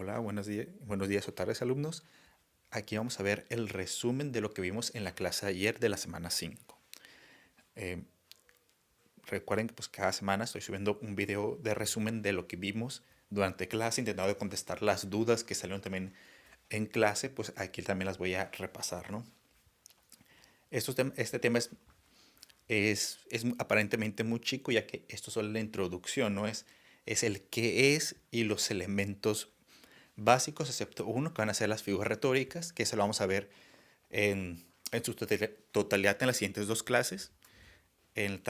Hola, buenos días o tardes, alumnos. Aquí vamos a ver el resumen de lo que vimos en la clase de ayer de la semana 5. Eh, Recuerden que pues, cada semana estoy subiendo un video de resumen de lo que vimos durante clase, intentando contestar las dudas que salieron también en clase, pues aquí también las voy a repasar, ¿no? Este tema es aparentemente muy chico, ya que esto es solo la introducción, ¿no? Es el qué es y los elementos básicos, excepto uno, que van a ser las figuras retóricas, que eso lo vamos a ver en su totalidad en las siguientes dos clases, en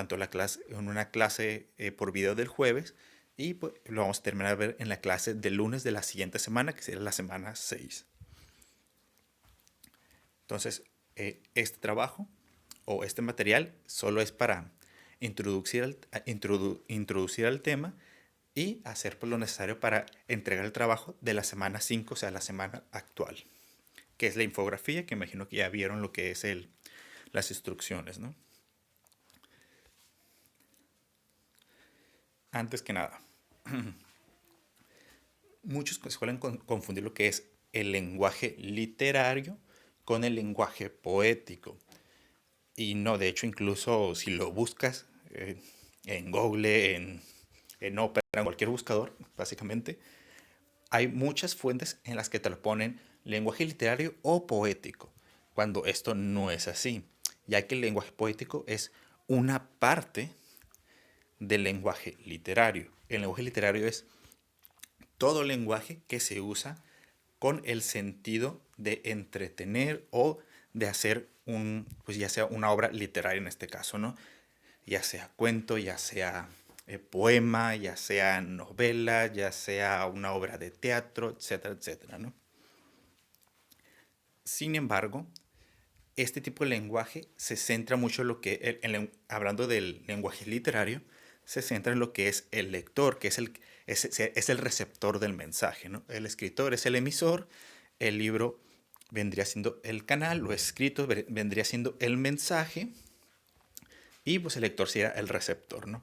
una clase por video del jueves, y pues, lo vamos a terminar de ver en la clase del lunes de la siguiente semana, que será la semana 6. Entonces, este trabajo o este material solo es para introducir al tema y hacer pues, lo necesario para entregar el trabajo de la semana 5, o sea, la semana actual, que es la infografía, que imagino que ya vieron lo que es las instrucciones, ¿no? Antes que nada, muchos suelen confundir lo que es el lenguaje literario con el lenguaje poético. Y no, de hecho, incluso si lo buscas en Google, en Opera, en cualquier buscador, básicamente, hay muchas fuentes en las que te lo ponen lenguaje literario o poético, cuando esto no es así, ya que el lenguaje poético es una parte del lenguaje literario. El lenguaje literario es todo lenguaje que se usa con el sentido de entretener o de hacer pues ya sea una obra literaria en este caso, ¿no? Ya sea cuento, ya sea poema, ya sea novela, ya sea una obra de teatro, etcétera, etcétera, ¿no? Sin embargo, este tipo de lenguaje se centra mucho en lo que, hablando del lenguaje literario, se centra en lo que es el lector, que es el receptor del mensaje, ¿no? El escritor es el emisor, el libro vendría siendo el canal, lo escrito vendría siendo el mensaje y pues el lector sería el receptor, ¿no?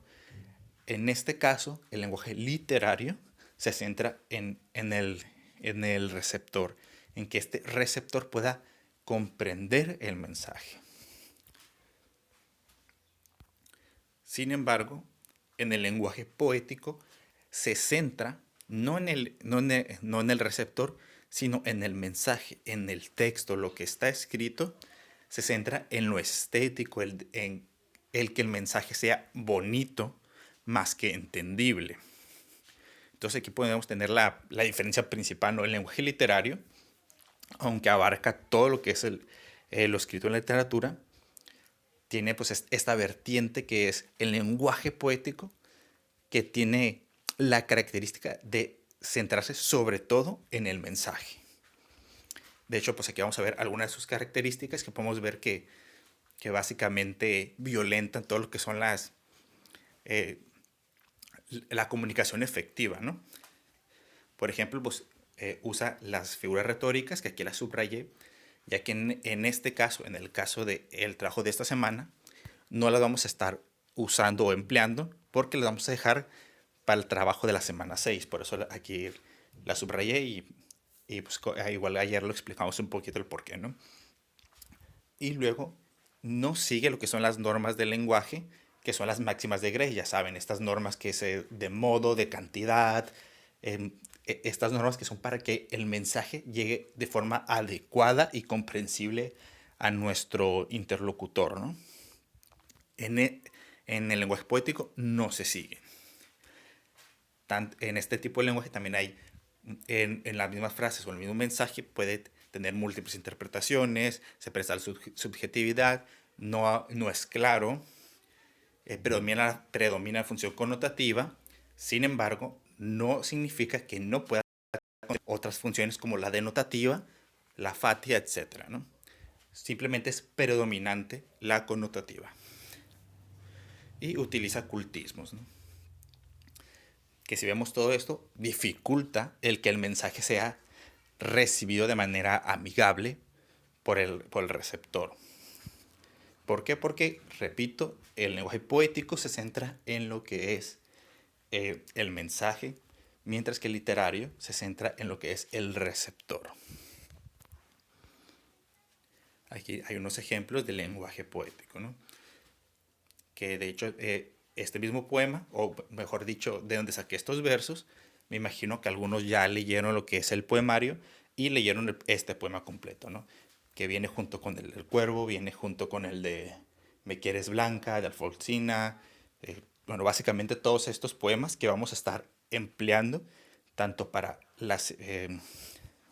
En este caso, el lenguaje literario se centra en el receptor, en que este receptor pueda comprender el mensaje. Sin embargo, en el lenguaje poético se centra no en el receptor, sino en el mensaje, en el texto, lo que está escrito, se centra en lo estético, en el que el mensaje sea bonito más que entendible. Entonces aquí podemos tener la diferencia principal, ¿no? El lenguaje literario, aunque abarca todo lo que es lo escrito en la literatura, tiene pues esta vertiente que es el lenguaje poético, que tiene la característica de centrarse sobre todo en el mensaje. De hecho, pues aquí vamos a ver algunas de sus características que podemos ver que básicamente violentan todo lo que son eh, la comunicación efectiva, ¿no? Por ejemplo, pues usa las figuras retóricas, que aquí las subrayé, ya que en este caso, en el caso del trabajo de esta semana, no las vamos a estar usando o empleando porque las vamos a dejar para el trabajo de la semana 6. Por eso aquí la subrayé y pues igual ayer lo explicamos un poquito el porqué, ¿no? Y luego no sigue lo que son las normas del lenguaje, que son las máximas de Gray, ya saben, estas normas que se de modo, de cantidad, estas normas que son para que el mensaje llegue de forma adecuada y comprensible a nuestro interlocutor, ¿no? En el, en el lenguaje poético no se sigue. En este tipo de lenguaje también hay, en las mismas frases o el mismo mensaje puede tener múltiples interpretaciones, se presta la subjetividad, no es claro, predomina la función connotativa. Sin embargo, no significa que no pueda tener otras funciones como la denotativa, la fatia, etc., ¿no? Simplemente es predominante la connotativa. Y utiliza cultismos, ¿no? Que si vemos todo esto, dificulta el que el mensaje sea recibido de manera amigable por el receptor. ¿Por qué? Porque, repito, el lenguaje poético se centra en lo que es el mensaje, mientras que el literario se centra en lo que es el receptor. Aquí hay unos ejemplos de lenguaje poético, ¿no? Que de hecho este mismo poema, o mejor dicho, de donde saqué estos versos, me imagino que algunos ya leyeron lo que es el poemario y leyeron este poema completo, ¿no? Que viene junto con el del Cuervo, viene junto con el de Me quieres blanca, de Alfonsina. Bueno, básicamente todos estos poemas que vamos a estar empleando tanto para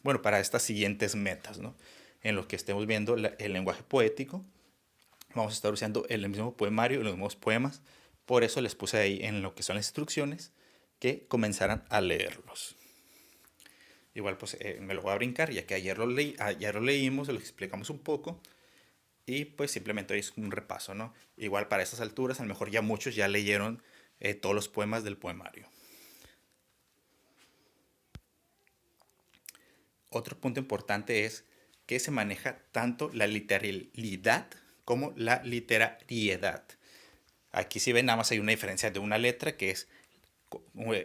bueno, para estas siguientes metas, ¿no? En lo que estemos viendo el lenguaje poético, vamos a estar usando el mismo poemario, los mismos poemas. Por eso les puse ahí en lo que son las instrucciones que comenzaran a leerlos. Igual pues me lo voy a brincar, ya que ayer lo leímos, lo explicamos un poco. Y pues simplemente hoy es un repaso, ¿no? Igual para estas alturas, a lo mejor ya muchos ya leyeron todos los poemas del poemario. Otro punto importante es que se maneja tanto la literalidad como la literariedad. Aquí si ven, nada más hay una diferencia de una letra, que es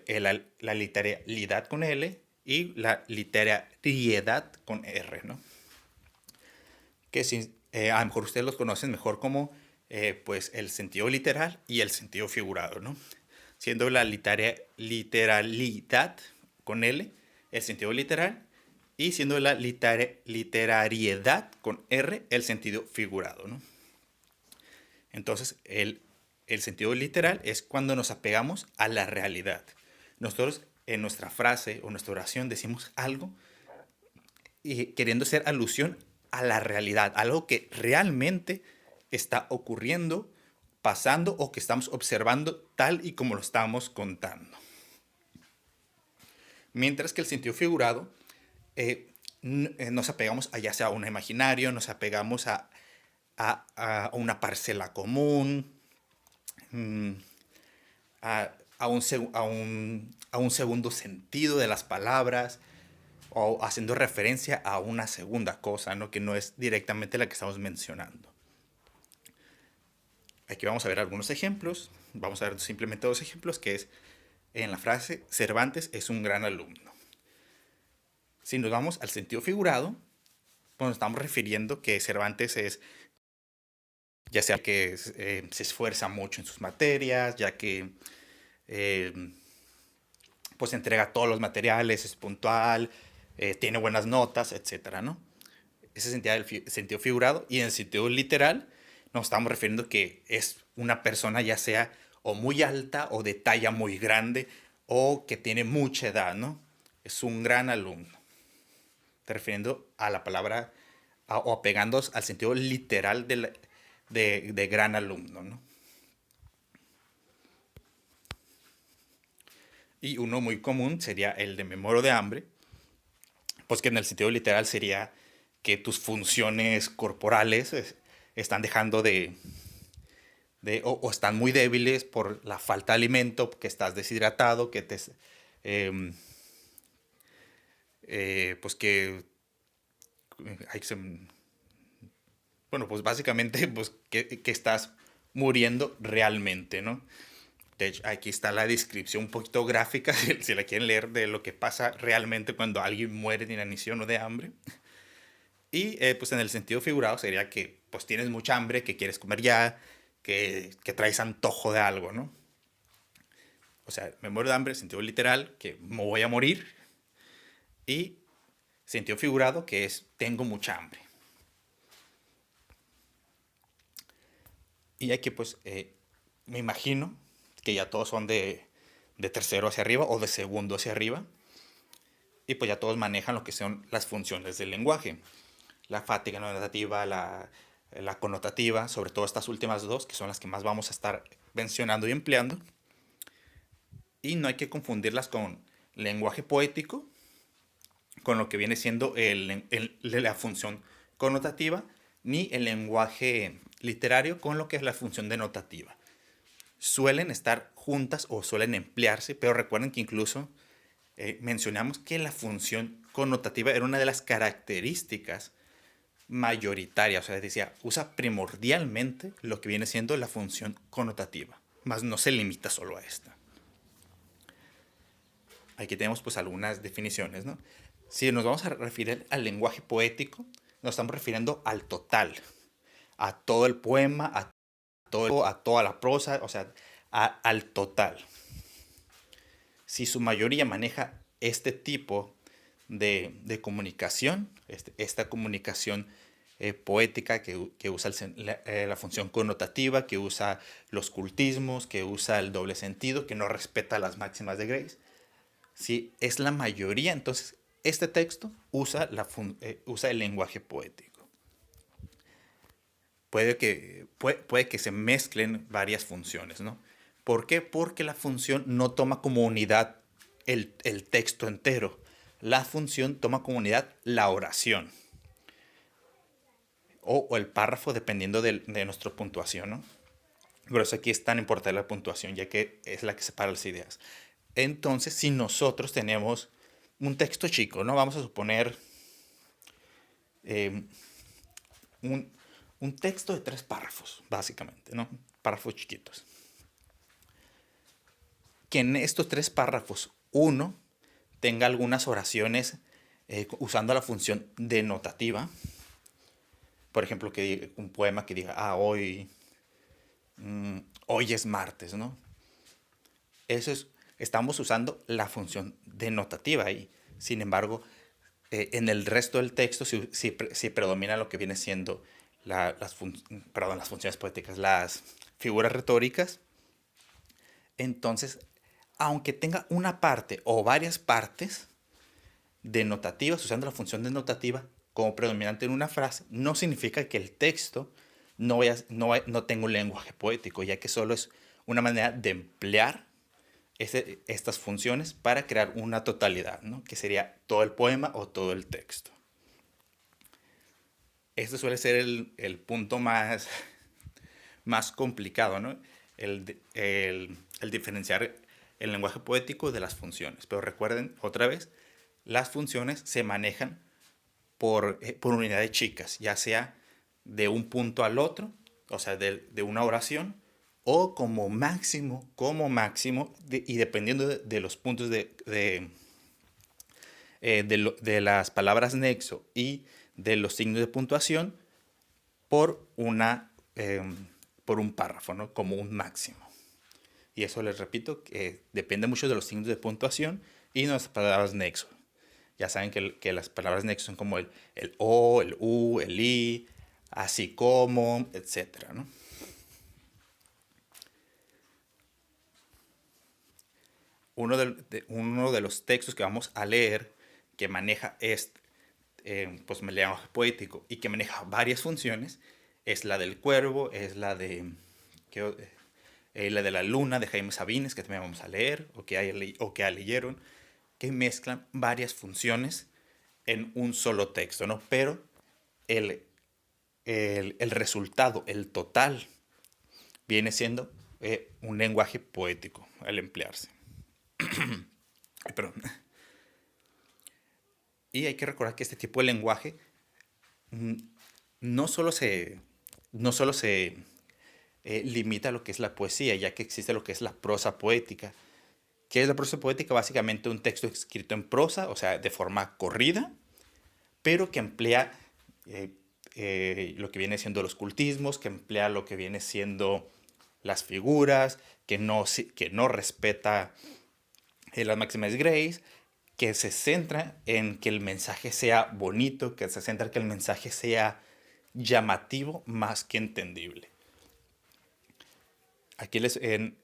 la literalidad con L y la literariedad con R, ¿no? Que a lo mejor ustedes los conocen mejor como pues el sentido literal y el sentido figurado, ¿no? Siendo la literalidad con L el sentido literal y siendo la literariedad con R el sentido figurado, ¿no? Entonces, el sentido literal es cuando nos apegamos a la realidad. Nosotros en nuestra frase o nuestra oración decimos algo y queriendo hacer alusión a la realidad, algo que realmente está ocurriendo, pasando o que estamos observando tal y como lo estamos contando. Mientras que el sentido figurado nos apegamos a ya sea a un imaginario, nos apegamos a una parcela común, a un segundo sentido de las palabras, o haciendo referencia a una segunda cosa, ¿no? Que no es directamente la que estamos mencionando. Aquí vamos a ver algunos ejemplos. Vamos a ver simplemente dos ejemplos, que es en la frase Cervantes es un gran alumno. Si nos vamos al sentido figurado, pues nos estamos refiriendo que Cervantes es, ya sea que se esfuerza mucho en sus materias, ya que pues entrega todos los materiales, es puntual, tiene buenas notas, etcétera, ¿no? Ese sería el sentido figurado. Y en el sentido literal nos estamos refiriendo que es una persona ya sea o muy alta o de talla muy grande o que tiene mucha edad, ¿no? Es un gran alumno. Te refiriendo a la palabra o apegándonos al sentido literal de gran alumno, ¿no? Y uno muy común sería el de me muero de hambre, pues que en el sentido literal sería que tus funciones corporales están dejando o están muy débiles por la falta de alimento, que estás deshidratado, que eh, pues que hay bueno, pues básicamente pues que estás muriendo realmente, ¿no? De hecho, aquí está la descripción un poquito gráfica, si la quieren leer, de lo que pasa realmente cuando alguien muere de inanición o de hambre. Y pues en el sentido figurado sería que pues tienes mucha hambre, que quieres comer ya, que traes antojo de algo, ¿no? O sea, me muero de hambre, sentido literal, que me voy a morir. Y sentido figurado, que es tengo mucha hambre. Y aquí pues me imagino que ya todos son de tercero hacia arriba o de segundo hacia arriba. Y pues ya todos manejan lo que son las funciones del lenguaje. La fática notativa, la connotativa, sobre todo estas últimas dos, que son las que más vamos a estar mencionando y empleando. Y no hay que confundirlas con lenguaje poético, con lo que viene siendo la función connotativa, ni el lenguaje literario con lo que es la función denotativa. Suelen estar juntas o suelen emplearse, pero recuerden que incluso mencionamos que la función connotativa era una de las características mayoritarias, o sea, decía, usa primordialmente lo que viene siendo la función connotativa, más no se limita solo a esta. Aquí tenemos pues algunas definiciones, ¿no? Si nos vamos a referir al lenguaje poético, nos estamos refiriendo al total, a todo el poema, a toda la prosa, o sea, al total. Si su mayoría maneja este tipo de comunicación, esta comunicación poética que usa la función connotativa, que usa los cultismos, que usa el doble sentido, que no respeta las máximas de Grace, si es la mayoría, entonces este texto usa el lenguaje poético. Puede que se mezclen varias funciones, ¿no? ¿Por qué? Porque la función no toma como unidad el texto entero. La función toma como unidad la oración o el párrafo dependiendo de nuestra puntuación, ¿no? Por eso aquí es tan importante la puntuación, ya que es la que separa las ideas. Entonces, si nosotros tenemos un texto chico, ¿no? Vamos a suponer eh, un, un texto de 3 párrafos, básicamente, ¿no? Párrafos chiquitos. Que en estos 3 párrafos, uno tenga algunas oraciones usando la función denotativa. Por ejemplo, que diga, un poema que diga, hoy es martes, ¿no? Estamos usando la función denotativa ahí. Sin embargo, en el resto del texto sí predomina lo que viene siendo las funciones poéticas, las figuras retóricas. Entonces, aunque tenga una parte o varias partes denotativas, usando la función denotativa como predominante en una frase, no significa que el texto no tenga un lenguaje poético, ya que solo es una manera de emplear estas funciones para crear una totalidad, ¿no? Que sería todo el poema o todo el texto. Este suele ser el punto más complicado, ¿no? El diferenciar el lenguaje poético de las funciones. Pero recuerden, otra vez, las funciones se manejan por unidad de chicas, ya sea de un punto al otro, o sea, de una oración, o como máximo y dependiendo de los puntos de las palabras nexo y de los signos de puntuación, por, por un párrafo, ¿no? Como un máximo. Y eso les repito, que depende mucho de los signos de puntuación y de las palabras nexo. Ya saben que las palabras nexo son como el O, el U, el I, así como, etcétera, ¿no? Uno de los textos que vamos a leer que maneja pues, el lenguaje poético y que maneja varias funciones es la del cuervo, es la de la luna de Jaime Sabines, que también vamos a leer o que ya leyeron, que mezclan varias funciones en un solo texto, ¿no? Pero el, el resultado, el total, viene siendo un lenguaje poético al emplearse. Perdón. Y hay que recordar que este tipo de lenguaje mm, no solo se, no solo se limita a lo que es la poesía, ya que existe lo que es la prosa poética. ¿Qué es la prosa poética? Básicamente un texto escrito en prosa, o sea, de forma corrida, pero que emplea lo que viene siendo los cultismos, que emplea lo que viene siendo las figuras, que no respeta las máximas Grace, que se centra en que el mensaje sea bonito, que se centra en que el mensaje sea llamativo más que entendible. Aquí los que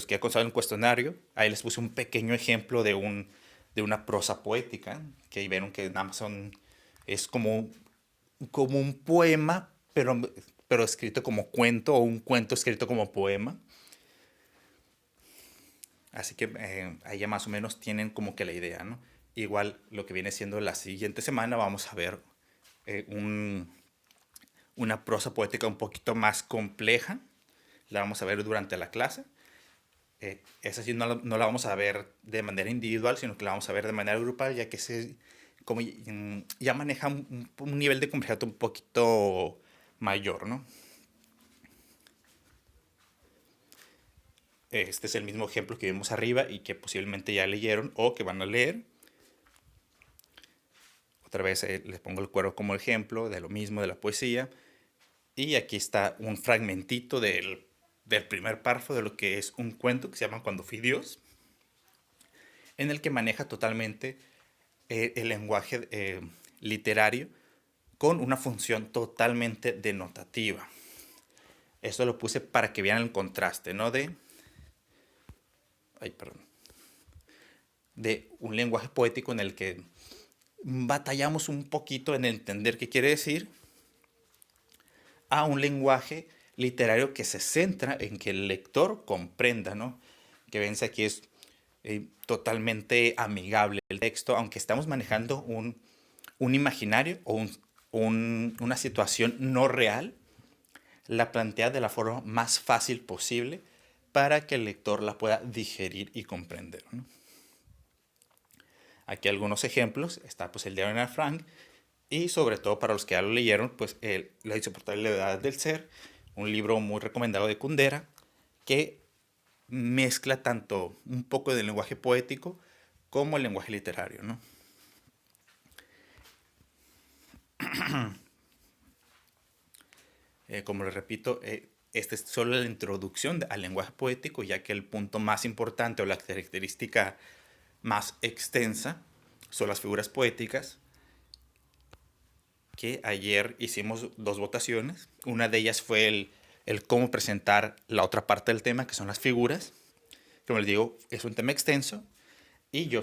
ya constaron el cuestionario, ahí les puse un pequeño ejemplo de una prosa poética, que ahí vieron que en Amazon es como un poema, pero escrito como cuento, o un cuento escrito como poema. Así que ahí ya más o menos tienen como que la idea, ¿no? Igual lo que viene siendo la siguiente semana vamos a ver eh, un, una prosa poética un poquito más compleja. La vamos a ver durante la clase. Esa sí no la vamos a ver de manera individual, sino que la vamos a ver de manera grupal, ya que ya maneja un nivel de complejidad un poquito mayor, ¿no? este es el mismo ejemplo que vimos arriba y que posiblemente ya leyeron o que van a leer. Otra vez les pongo el cuervo como ejemplo de lo mismo de la poesía. Y aquí está un fragmentito del primer párrafo de lo que es un cuento que se llama Cuando fui Dios, en el que maneja totalmente el lenguaje literario con una función totalmente denotativa. Esto lo puse para que vean el contraste, ¿no? De un lenguaje poético en el que batallamos un poquito en entender qué quiere decir, a un lenguaje literario que se centra en que el lector comprenda, ¿no? Que vence aquí es totalmente amigable el texto, aunque estamos manejando un imaginario o una situación no real, la plantea de la forma más fácil posible para que el lector la pueda digerir y comprender, ¿no? Aquí algunos ejemplos, está pues el diario de Ana Frank, y sobre todo para los que ya lo leyeron, pues La insoportabilidad del ser, un libro muy recomendado de Kundera, que mezcla tanto un poco del lenguaje poético como el lenguaje literario, ¿no? Como les repito, esta es solo la introducción al lenguaje poético, ya que el punto más importante o la característica más extensa son las figuras poéticas, que ayer hicimos dos votaciones. Una de ellas fue el cómo presentar la otra parte del tema, que son las figuras. Como les digo, es un tema extenso y yo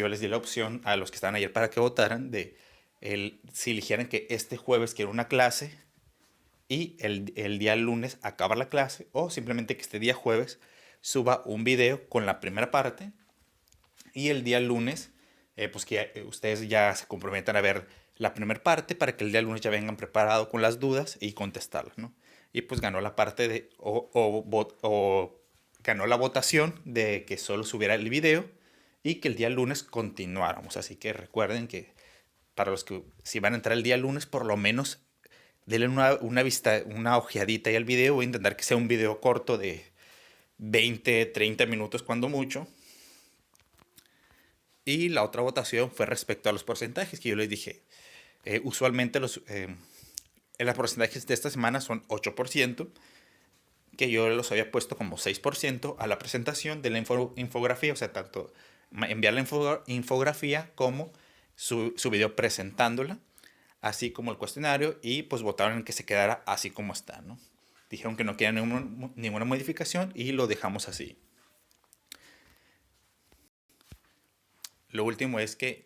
les di la opción a los que estaban ayer para que votaran de si eligieran que este jueves quiero una clase y el día lunes acabar la clase, o simplemente que este día jueves suba un video con la primera parte y el día lunes pues que ustedes ya se comprometan a ver la primera parte para que el día lunes ya vengan preparados con las dudas y contestarlas, ¿no? Y pues ganó la parte de o ganó la votación de que solo subiera el video y que el día lunes continuáramos. Así que recuerden que para los que si van a entrar el día lunes, por lo menos denle una vista, una ojeadita ahí al video. Voy a intentar que sea un video corto de 20, 30 minutos cuando mucho. Y la otra votación fue respecto a los porcentajes, que yo les dije, usualmente los porcentajes de esta semana son 8%, que yo los había puesto como 6% a la presentación de la infografía, o sea, tanto enviar la infografía como su video presentándola, así como el cuestionario, y pues votaron en que se quedara así como está, ¿no? Dijeron que no querían ninguna modificación y lo dejamos así. Lo último es que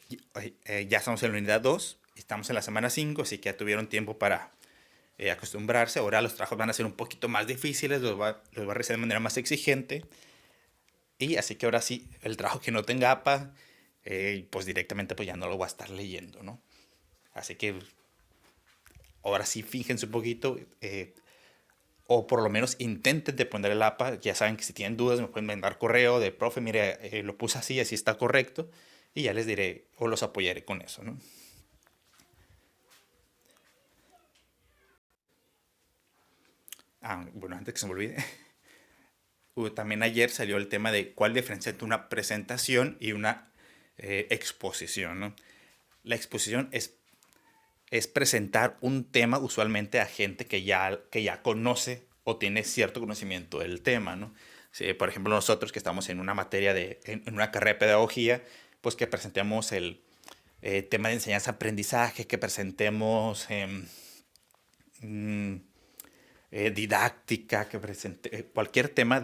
ya estamos en la unidad 2, estamos en la semana 5, así que ya tuvieron tiempo para acostumbrarse. Ahora los trabajos van a ser un poquito más difíciles, los va a realizar de manera más exigente. Y así que ahora sí, el trabajo que no tenga APA, pues directamente pues ya no lo voy a estar leyendo, ¿no? Así que ahora sí, fíjense un poquito, o por lo menos intenten de poner el APA. Ya saben que si tienen dudas me pueden mandar correo de profe, mire, lo puse así, así está correcto. Y ya les diré o los apoyaré con eso, ¿no? Bueno, antes que se me olvide, también ayer salió el tema de cuál diferencia entre una presentación y una exposición, ¿no? La exposición es presentar un tema usualmente a gente que ya conoce o tiene cierto conocimiento del tema, ¿no? Si, por ejemplo, nosotros que estamos en una materia en una carrera de pedagogía, pues que presentemos el tema de enseñanza-aprendizaje, que presentemos mm, didáctica, que presente cualquier tema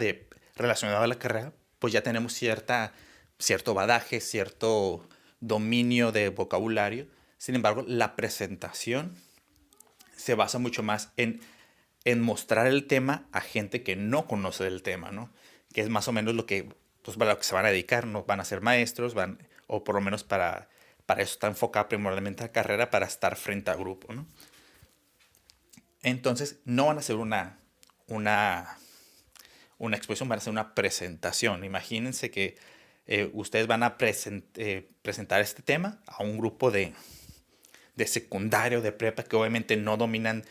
relacionado a la carrera, pues ya tenemos cierto badaje, cierto dominio de vocabulario. Sin embargo, la presentación se basa mucho más en mostrar el tema a gente que no conoce del tema, ¿no? Que es más o menos lo que, pues, para lo que se van a dedicar, ¿no? Van a ser maestros, o por lo menos para eso está enfocada primordialmente la carrera, para estar frente a grupo, ¿no? Entonces, no van a hacer una, una exposición, van a hacer una presentación. Imagínense que ustedes van a presentar este tema a un grupo de secundario, de prepa, que obviamente no dominan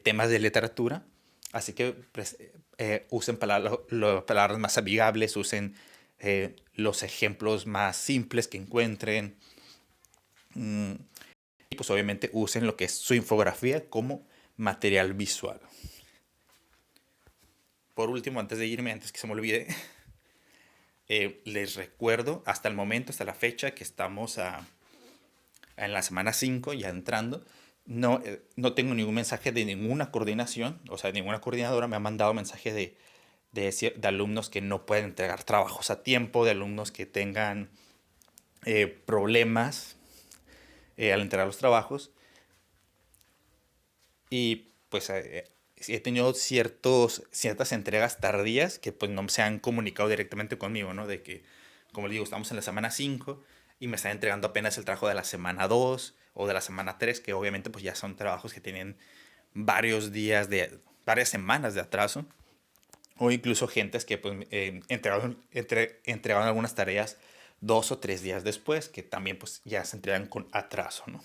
temas de literatura. Así que pues, usen palabras más amigables, usen los ejemplos más simples que encuentren. Y pues obviamente usen lo que es su infografía como material visual. Por último, antes de irme, antes que se me olvide, les recuerdo hasta el momento, hasta la fecha que estamos en la semana 5 ya entrando. No tengo ningún mensaje de ninguna coordinación, o sea, ninguna coordinadora me ha mandado mensaje de alumnos que no pueden entregar trabajos a tiempo, de alumnos que tengan problemas al entregar los trabajos. Y pues he tenido ciertas entregas tardías que pues no se han comunicado directamente conmigo, ¿no? De que, como les digo, estamos en la semana 5 y me están entregando apenas el trabajo de la semana 2 o de la semana 3 que obviamente pues ya son trabajos que tienen varias semanas de atraso. O incluso gentes que pues, entregaron algunas tareas 2 o 3 días después, que también pues ya se entregan con atraso, ¿no?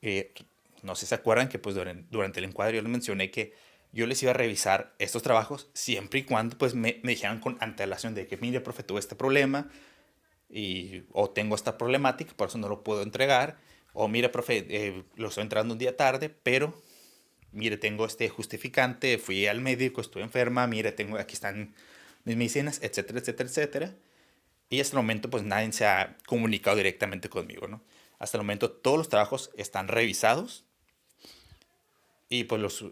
Eh, no sé si se acuerdan que pues durante el encuadre yo les mencioné que yo les iba a revisar estos trabajos siempre y cuando pues me dijeran con antelación de que, mire, profe, tuve este problema o tengo esta problemática, por eso no lo puedo entregar. O mire, profe, lo estoy entregando un día tarde, pero mire, tengo este justificante, fui al médico, estuve enferma, mire, aquí están mis medicinas, etcétera, etcétera, etcétera. Y hasta el momento pues nadie se ha comunicado directamente conmigo, ¿no? Hasta el momento todos los trabajos están revisados y pues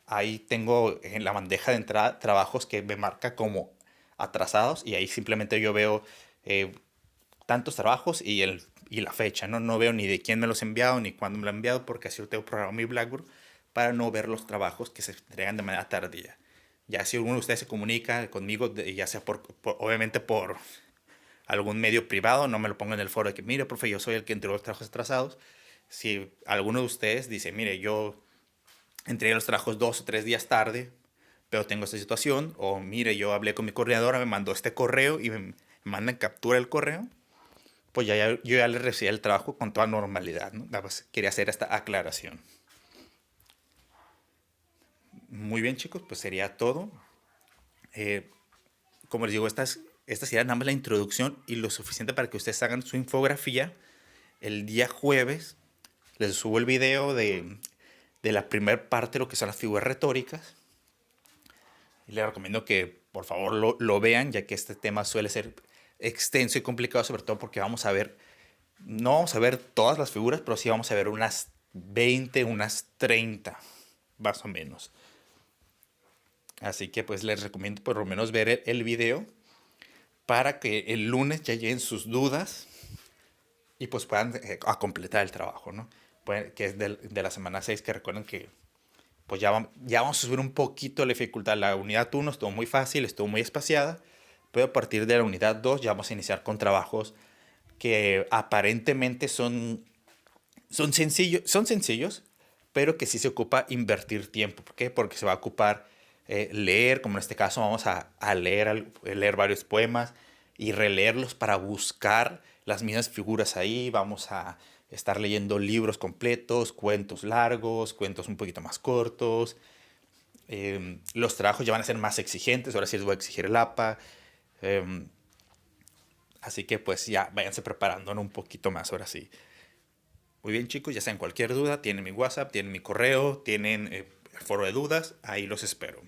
ahí tengo en la bandeja de entrada trabajos que me marca como atrasados y ahí simplemente yo veo eh, tantos trabajos y la fecha, ¿no? No veo ni de quién me los ha enviado ni cuándo me lo ha enviado porque así lo tengo programado en mi Blackboard para no ver los trabajos que se entregan de manera tardía. Ya si alguno de ustedes se comunica conmigo, ya sea obviamente por algún medio privado, no me lo ponga en el foro de que, mire, profe, yo soy el que entregó los trabajos atrasados. Si alguno de ustedes dice, mire, yo entregué los trabajos 2 o 3 días tarde, pero tengo esta situación, o mire, yo hablé con mi coordinadora, me mandó este correo y me mandan captura del correo, pues yo ya le recibí el trabajo con toda normalidad, ¿no? Nada más quería hacer esta aclaración. Muy bien, chicos, pues sería todo. Eh, como les digo, esta sería nada más la introducción y lo suficiente para que ustedes hagan su infografía. El día jueves les subo el video de la primera parte de lo que son las figuras retóricas. Y les recomiendo que por favor lo vean, ya que este tema suele ser extenso y complicado, sobre todo porque no vamos a ver todas las figuras, pero sí vamos a ver unas 20, unas 30, más o menos. Así que pues les recomiendo por lo menos ver el video para que el lunes ya lleguen sus dudas y pues puedan a completar el trabajo, ¿no? Que es de la semana 6, que recuerden que pues ya vamos a subir un poquito la dificultad. La unidad 1 estuvo muy fácil, estuvo muy espaciada, pero a partir de la unidad 2 ya vamos a iniciar con trabajos que aparentemente son sencillos, pero que sí se ocupa invertir tiempo. ¿Por qué? Porque se va a ocupar leer, como en este caso vamos a leer varios poemas y releerlos para buscar las mismas figuras ahí. Vamos a estar leyendo libros completos, cuentos largos, cuentos un poquito más cortos. Los trabajos ya van a ser más exigentes, ahora sí les voy a exigir el APA. Así que pues ya váyanse preparando, ¿no? Un poquito más, ahora sí. Muy bien, chicos, ya saben, cualquier duda, tienen mi WhatsApp, tienen mi correo, tienen el foro de dudas, ahí los espero.